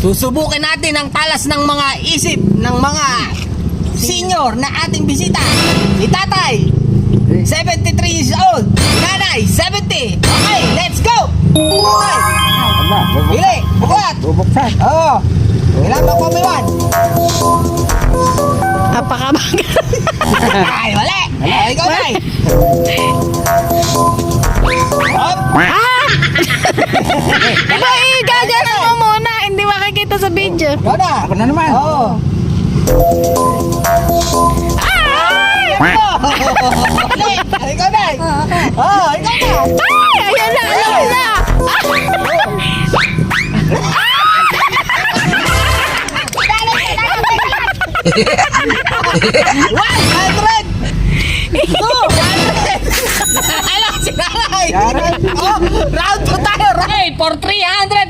Susubukin natin ang talas ng mga isip ng mga senior na ating bisita. Si Tatay, 73 years old. Nanay, 70. Okay, let's go! Okay. Pili, bukat. Bubuksan. Oo. Kailangan ko may 1. Napakabagal. Ay, mali. Ay, ikaw na. Hop. Diba gaganan mo muna, hindi makikita sa video. Ikaw na. Ako na naman. Oo. Ay! Mali. Ay, ikaw na. Oo, ikaw na. Ay! Ayan na, alam na! 100! 200! Alam si Nanay! Oh, round 2 tayo! Right! For 300